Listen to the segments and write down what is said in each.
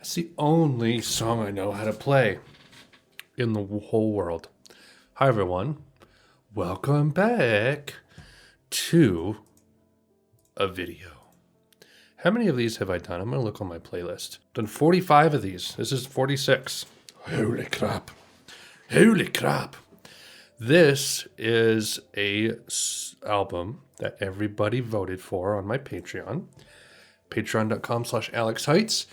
It's the only song I know how to play in the whole world. Hi, everyone. Welcome back to a video. How many of these have I done? I'm going to look on my playlist. Done 45 of these. This is 46. Holy crap. Holy crap. This is a album that everybody voted for on my Patreon. Patreon.com/AlexHaitz.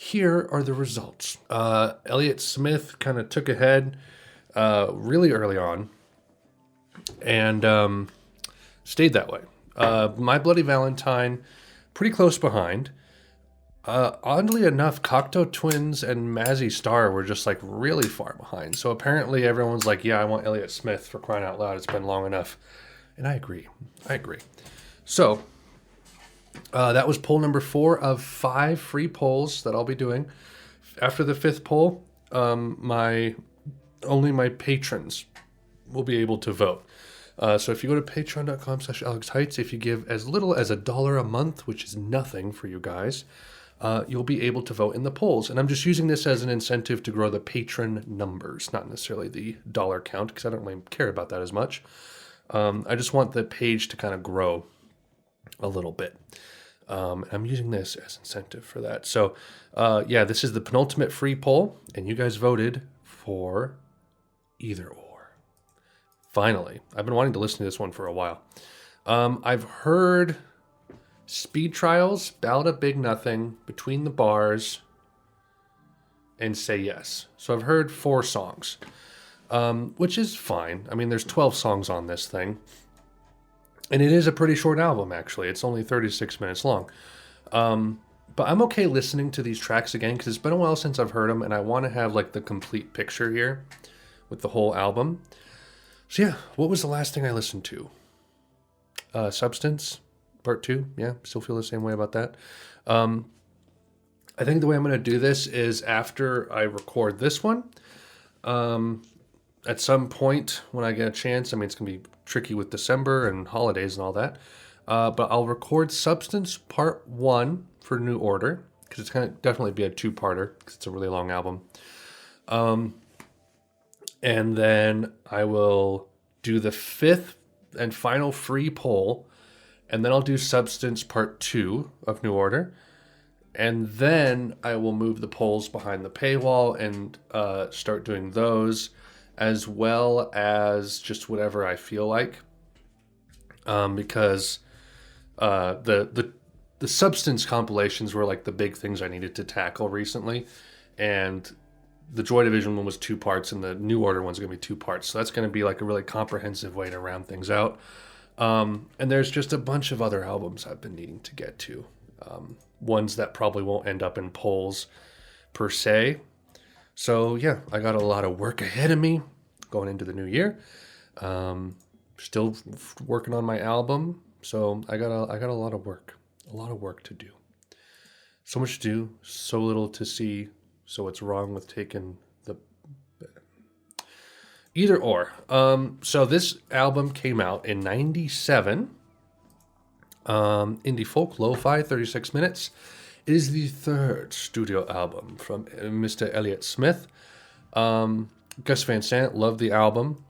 Here are the results. Elliott Smith kind of took ahead really early on and stayed that way. My Bloody Valentine, pretty close behind. Oddly enough, Cocteau Twins and Mazzy Star were just like really far behind. So apparently everyone's like, yeah, I want Elliott Smith, for crying out loud. It's been long enough. And I agree. So that was poll number 4 of 5 free polls that I'll be doing. After the 5th poll, only my patrons will be able to vote. So if you go to patreon.com/AlexHaitz, if you give as little as $1 a month, which is nothing for you guys, you'll be able to vote in the polls. And I'm just using this as an incentive to grow the patron numbers, not necessarily the dollar count, because I don't really care about that as much. I just want the page to kind of grow a little bit. I'm using this as incentive for that. So, yeah, this is the penultimate free poll, and you guys voted for either or. Finally, I've been wanting to listen to this one for a while. I've heard Speed Trials, Ballad of Big Nothing, Between the Bars, and Say Yes. So I've heard 4 songs, which is fine. I mean, there's 12 songs on this thing. And it is a pretty short album, actually. It's only 36 minutes long. But I'm okay listening to these tracks again because it's been a while since I've heard them, and I want to have like the complete picture here with the whole album. So yeah, what was the last thing I listened to? Substance, Part 2. Yeah, still feel the same way about that. I think the way I'm going to do this is after I record this one, at some point when I get a chance, I mean, it's going to be tricky with December and holidays and all that, but I'll record Substance Part 1 for New Order, because it's going to definitely be a 2-parter, because it's a really long album. And then I will do the 5th and final free poll, and then I'll do Substance Part 2 of New Order, and then I will move the polls behind the paywall and start doing those, as well as just whatever I feel like, because the Substance compilations were like the big things I needed to tackle recently, and the Joy Division one was 2 parts, and the New Order one's going to be 2 parts, so that's going to be like a really comprehensive way to round things out. And there's just a bunch of other albums I've been needing to get to, ones that probably won't end up in polls per se. So yeah, I got a lot of work ahead of me going into the new year. Still working on my album, so I got a lot of work to do. So much to do, so little to see. So what's wrong with taking the either or? So this album came out in '97. Indie folk, lo-fi, 36 minutes. It is the 3rd studio album from Mr. Elliott Smith. Gus Van Sant loved the album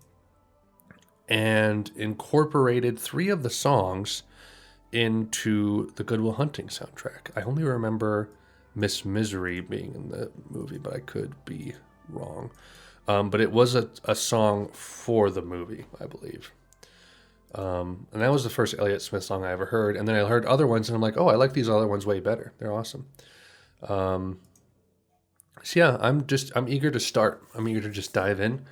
and incorporated 3 of the songs into the Good Will Hunting soundtrack. I only remember Miss Misery being in the movie, but I could be wrong. But it was a song for the movie, I believe. And that was the first Elliott Smith song I ever heard. And then I heard other ones, and I'm like, oh, I like these other ones way better. They're awesome. So yeah, I'm eager to start. I'm eager to just dive in.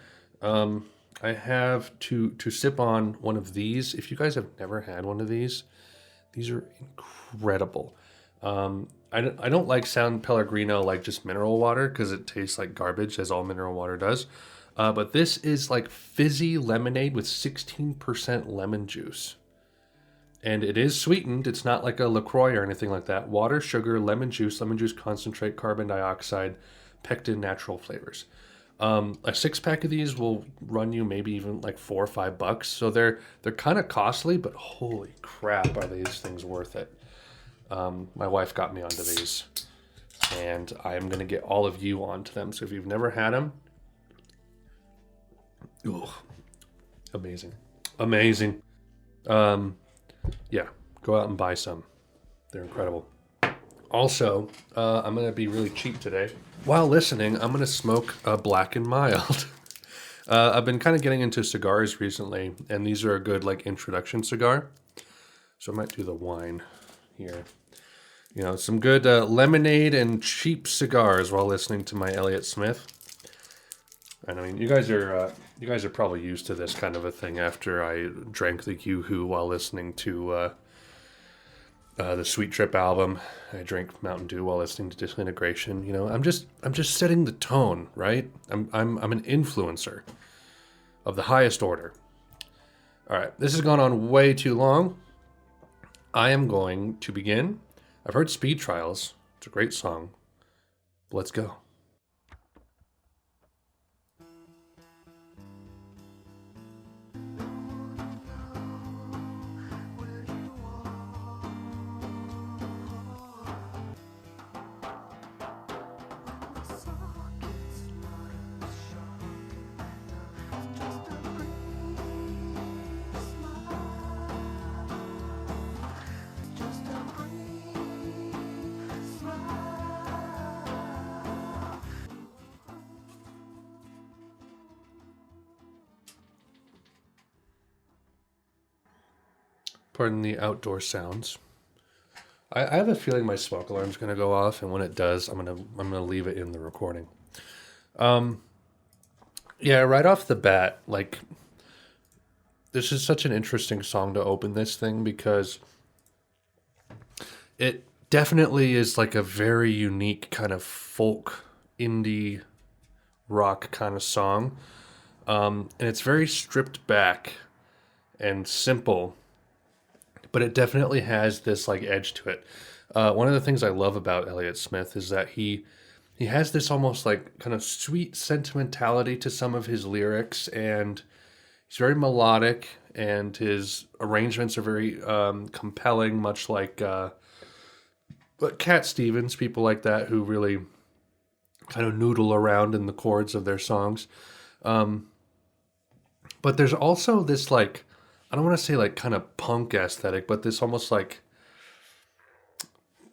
I have to sip on one of these. If you guys have never had one of these are incredible. I don't like San Pellegrino like just mineral water, because it tastes like garbage, as all mineral water does. But this is like fizzy lemonade with 16% lemon juice. And it is sweetened. It's not like a LaCroix or anything like that. Water, sugar, lemon juice concentrate, carbon dioxide, pectin, natural flavors. A 6-pack of these will run you maybe even like $4 or $5. So they're kind of costly, but holy crap, are these things worth it? My wife got me onto these. and I'm going to get all of you onto them. So if you've never had them, ooh, amazing. Amazing. Yeah, go out and buy some. They're incredible. Also, I'm going to be really cheap today. While listening, I'm going to smoke a Black and Mild. I've been kind of getting into cigars recently, and these are a good like introduction cigar. So I might do the wine here. You know, some good lemonade and cheap cigars while listening to my Elliott Smith. And I mean, you guys are probably used to this kind of a thing after I drank the Yoo-Hoo while listening to the Sweet Trip album. I drank Mountain Dew while listening to Disintegration. You know, I'm just setting the tone, right? I'm an influencer of the highest order. All right, this has gone on way too long. I am going to begin. I've heard Speed Trials. It's a great song. Let's go. Pardon the outdoor sounds. I have a feeling my smoke alarm's going to go off, and when it does, I'm gonna leave it in the recording. Yeah, right off the bat, like this is such an interesting song to open this thing because it definitely is like a very unique kind of folk indie rock kind of song, and it's very stripped back and simple. But it definitely has this like edge to it. One of the things I love about Elliott Smith is that he has this almost like kind of sweet sentimentality to some of his lyrics, and he's very melodic, and his arrangements are very compelling, much like Cat Stevens, people like that who really kind of noodle around in the chords of their songs. But there's also this like, I don't want to say like kind of punk aesthetic, but this almost like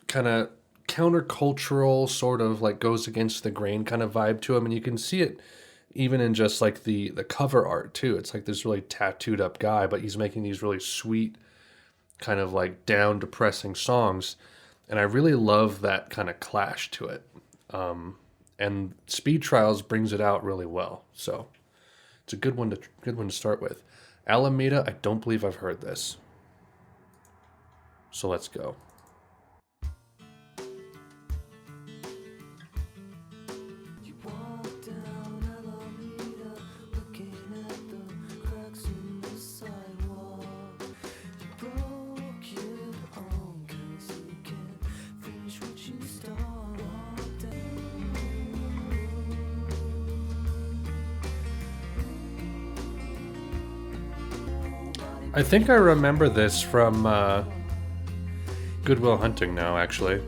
kind of countercultural sort of like goes against the grain kind of vibe to him. And you can see it even in just like the cover art too. It's like this really tattooed up guy, but he's making these really sweet kind of like down depressing songs. And I really love that kind of clash to it. And Speed Trials brings it out really well. So it's a good one to start with. Alameda, I don't believe I've heard this. So let's go. You walk down Alameda, looking at the cracks in the sidewalk. You broke your own 'cause you can't finish what you start. Walk down. I think I remember this from Good Will Hunting now, actually.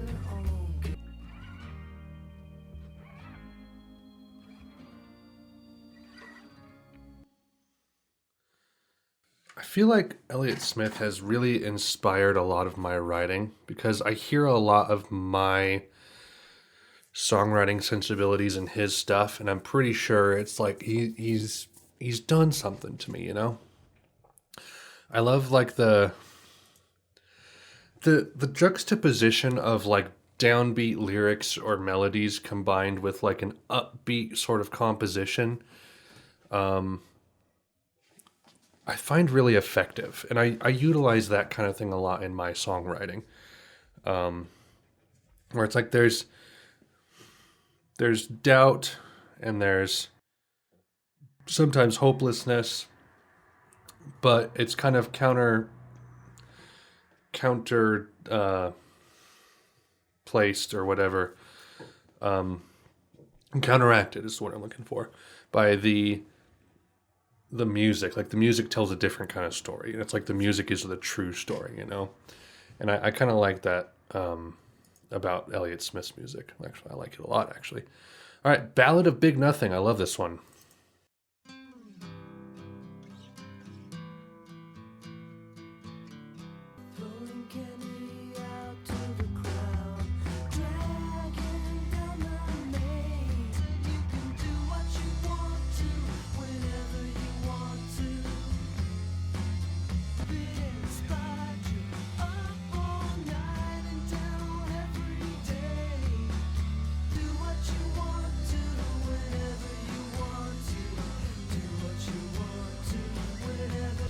I feel like Elliott Smith has really inspired a lot of my writing because I hear a lot of my songwriting sensibilities in his stuff, and I'm pretty sure it's like he's done something to me, you know? I love like the juxtaposition of like downbeat lyrics or melodies combined with like an upbeat sort of composition. I find really effective, and I utilize that kind of thing a lot in my songwriting. Where it's like there's doubt and there's sometimes hopelessness, but it's kind of counter placed or whatever, counteracted is the word I'm looking for, by the music. Like the music tells a different kind of story, and it's like the music is the true story, you know. And I kind of like that about Elliott Smith's music. Actually, I like it a lot, actually. All right, Ballad of Big Nothing. I love this one. Throwing candy out to the crowd, dragging down the maze. You can do what you want to, whenever you want to. Be inspired you up all night and down every day. Do what you want to, whenever you want to. Do what you want to, whenever.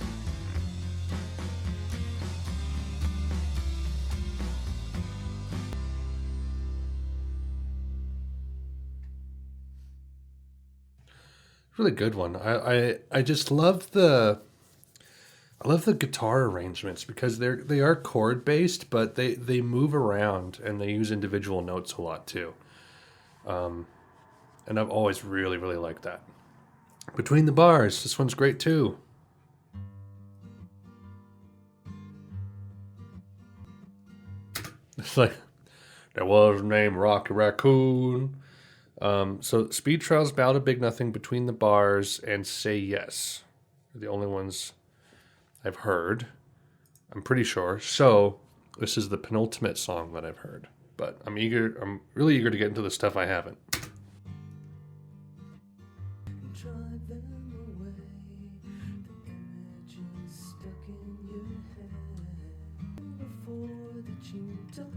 Really good one. I just love the guitar arrangements because they are chord based, but they move around and they use individual notes a lot too. And I've always really really liked that. Between the Bars, this one's great too. It's like there was named Rocky Raccoon. So Speed Trials, Ballad of Big Nothing, Between the Bars, and Say Yes are the only ones I've heard. I'm pretty sure. So this is the penultimate song that I've heard. But I'm really eager to get into the stuff I haven't. Drive them away. The images stuck in your head. Before that you don't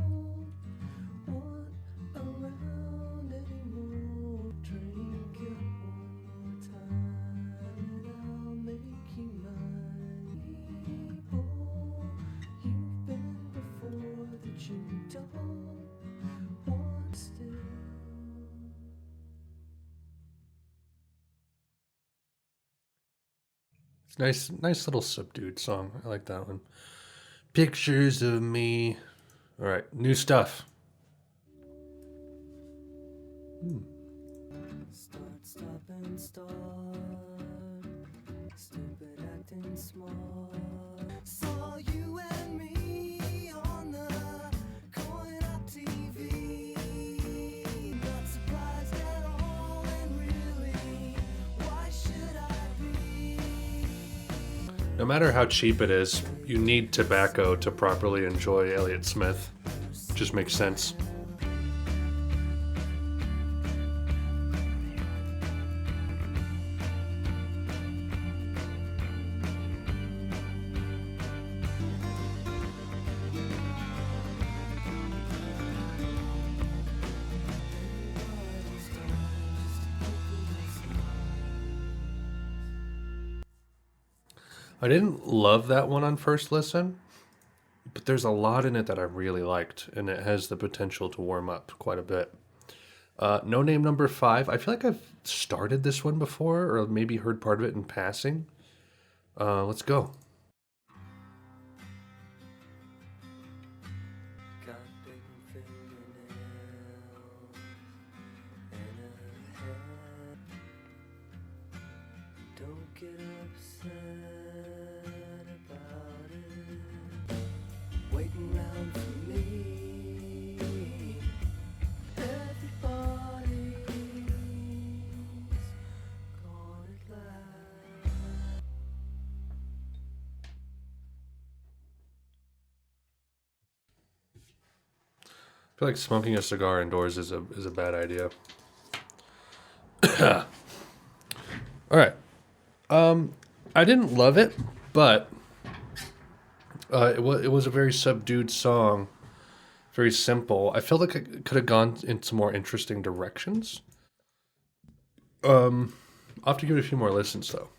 want around anymore. Drink it one more time and I'll make you mine. People you've been before that you don't want still. It's nice little subdued song. I like that one. Pictures of me. All right, new stuff. Start, stop, and start. Stupid acting smart. Saw you and me on the coin up TV. Not surprised at all, and really, why should I be? No matter how cheap it is, you need tobacco to properly enjoy Elliott Smith. Just makes sense. I didn't love that one on first listen, but there's a lot in it that I really liked, and it has the potential to warm up quite a bit. No Name Number 5. I feel like I've started this one before, or maybe heard part of it in passing. Let's go. Got big fingernails and a head. Don't get upset about it. Waiting round for me. Everybody's gone at last. I feel like smoking a cigar indoors is a bad idea. All right. I didn't love it, but it was a very subdued song, very simple. I felt like it could have gone into more interesting directions. I'll have to give it a few more listens, though.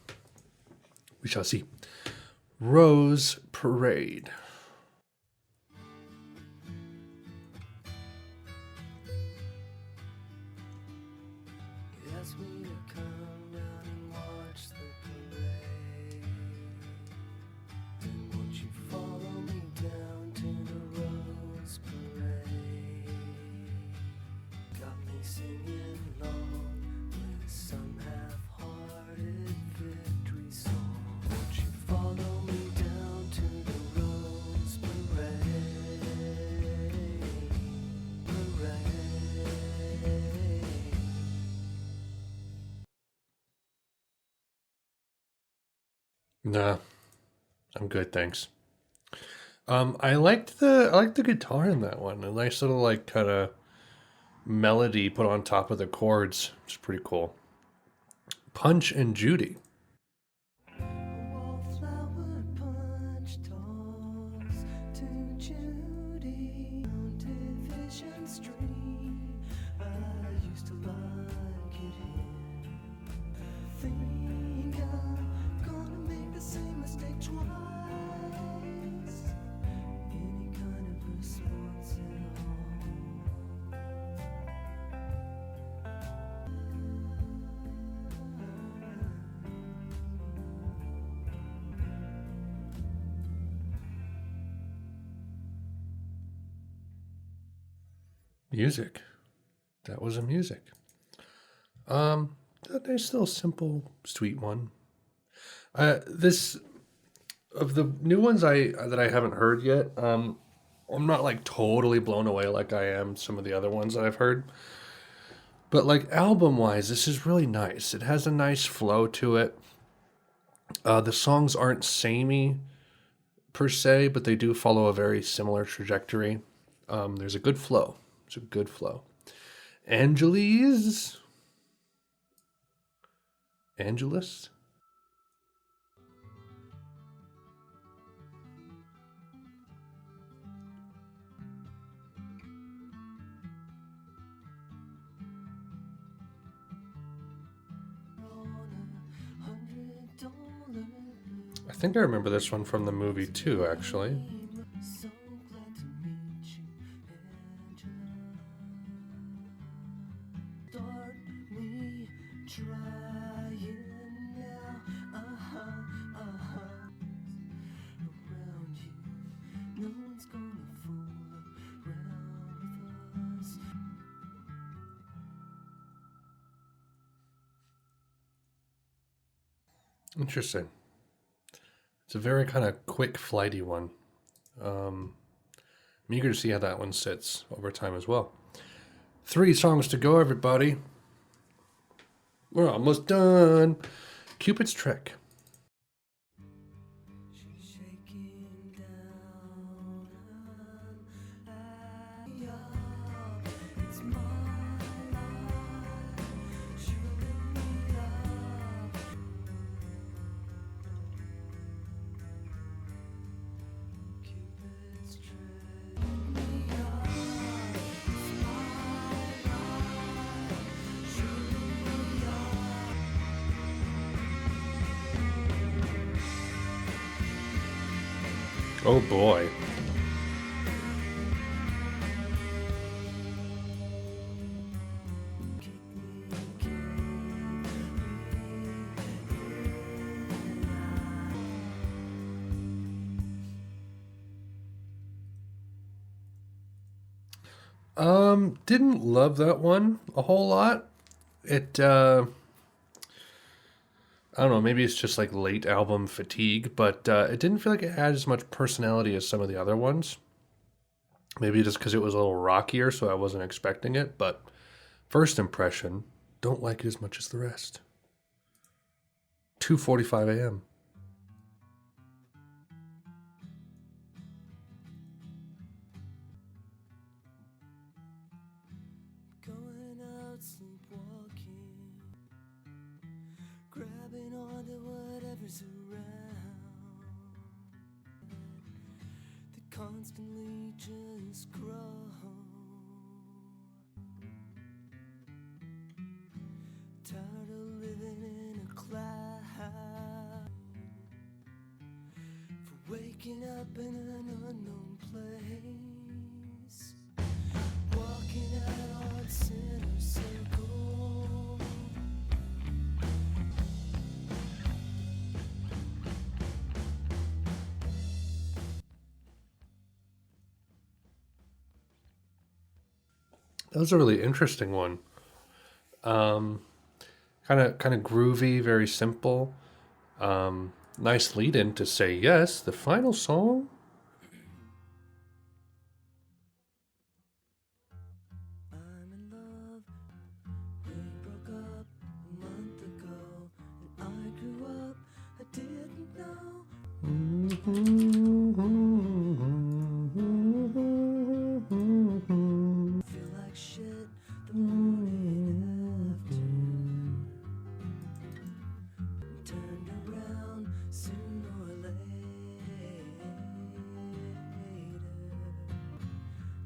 We shall see. Rose Parade. He asked me to come down and watch the parade. Then won't you follow me down to the Rose Parade? Got me singing along with some half-hearted victory song. Won't you follow me down to the Rose Parade? Nah, I'm good, thanks. I liked the guitar in that one. A nice little like kind of melody put on top of the chords. It's pretty cool. Punch and Judy. Wallflower punch toss to Judy on Division Street. I used to like it here. Think I'm gonna make the same mistake twice. Any kind of response at all. Music. That was a music. A nice little simple, sweet one. This of the new ones I haven't heard yet. I'm not like totally blown away like I am some of the other ones that I've heard. But like album wise, this is really nice. It has a nice flow to it. The songs aren't samey per se, but they do follow a very similar trajectory. There's a good flow. It's a good flow. Angeles? Angelus? I think I remember this one from the movie too, actually. So glad to meet you, Angela. Start me trying now. Around you, no one's gonna fool around with us. Interesting. It's a very kind of quick, flighty one. I'm eager to see how that one sits over time as well. 3 songs to go, everybody. We're almost done. Cupid's Trick. She's shaking down. It's my life. Shooting me up. Cupid's trick me up. It's my life. Shooting me up. Oh boy. Didn't love that one a whole lot. I don't know, maybe it's just like late album fatigue, but it didn't feel like it had as much personality as some of the other ones. Maybe just because it was a little rockier, so I wasn't expecting it. But first impression, don't like it as much as the rest. 2:45 a.m. Going out sleepwalking, grabbing onto whatever's around. They constantly just grow. Tired of living in a cloud. For waking up in an unknown place. Walking out on center circle. That was a really interesting one. Kind of groovy, very simple. Nice lead in to say yes. The final song. I'm in love. We broke up a month ago, and I grew up. I didn't know Feel like shit the morning after. Turned around sooner or later.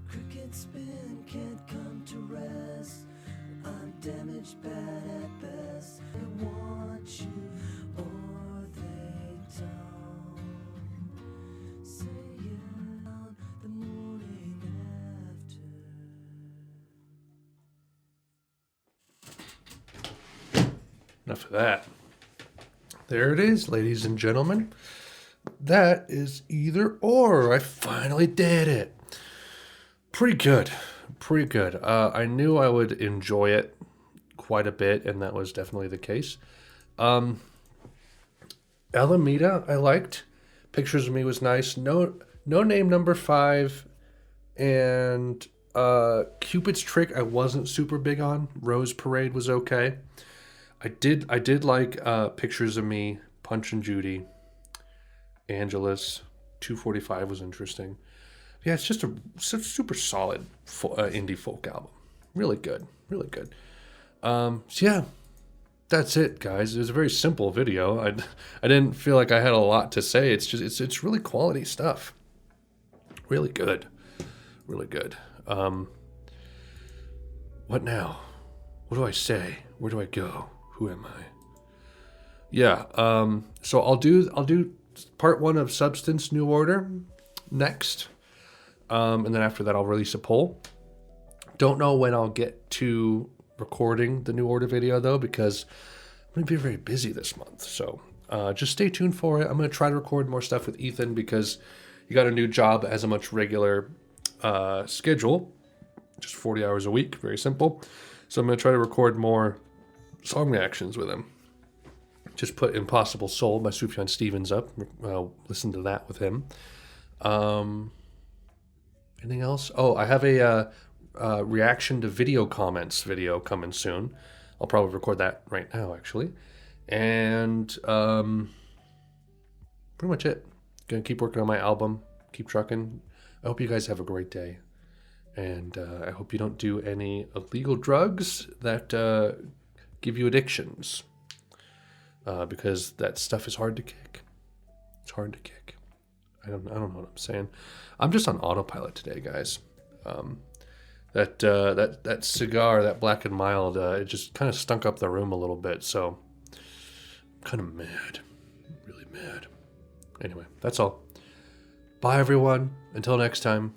Cricket spin can't come to rest. I'm damaged bad at best. They want you or they don't. Say it on the morning after. Enough of that. There it is, ladies and gentlemen. That is either or. I finally did it. Pretty good. Pretty good. I knew I would enjoy it quite a bit, and that was definitely the case. Alameda, I liked. Pictures of Me was nice. No Name Number 5 and Cupid's Trick I wasn't super big on. Rose Parade was okay. I did like Pictures of Me, Punch and Judy, Angelus, 245 was interesting. Yeah, it's just a super solid indie folk album. Really good, really good. So yeah, that's it, guys. It was a very simple video. I didn't feel like I had a lot to say. It's just it's really quality stuff. Really good, really good. What now? What do I say? Where do I go? Who am I? Yeah. So I'll do part 1 of Substance New Order next. And then after that, I'll release a poll. Don't know when I'll get to recording the New Order video, though, because I'm going to be very busy this month. So just stay tuned for it. I'm going to try to record more stuff with Ethan because he got a new job that has a much regular schedule, just 40 hours a week. Very simple. So I'm going to try to record more song reactions with him. Just put Impossible Soul by Sufjan Stevens up. Listen to that with him. Anything else? Oh, I have a reaction to video comments video coming soon. I'll probably record that right now, actually. And pretty much it. Gonna keep working on my album. Keep trucking. I hope you guys have a great day. And I hope you don't do any illegal drugs that give you addictions. Because that stuff is hard to kick. It's hard to kick. I don't know what I'm saying. I'm just on autopilot today, guys. That cigar, that Black and Mild, it just kind of stunk up the room a little bit. So I'm kind of mad, really mad. Anyway, that's all. Bye, everyone. Until next time.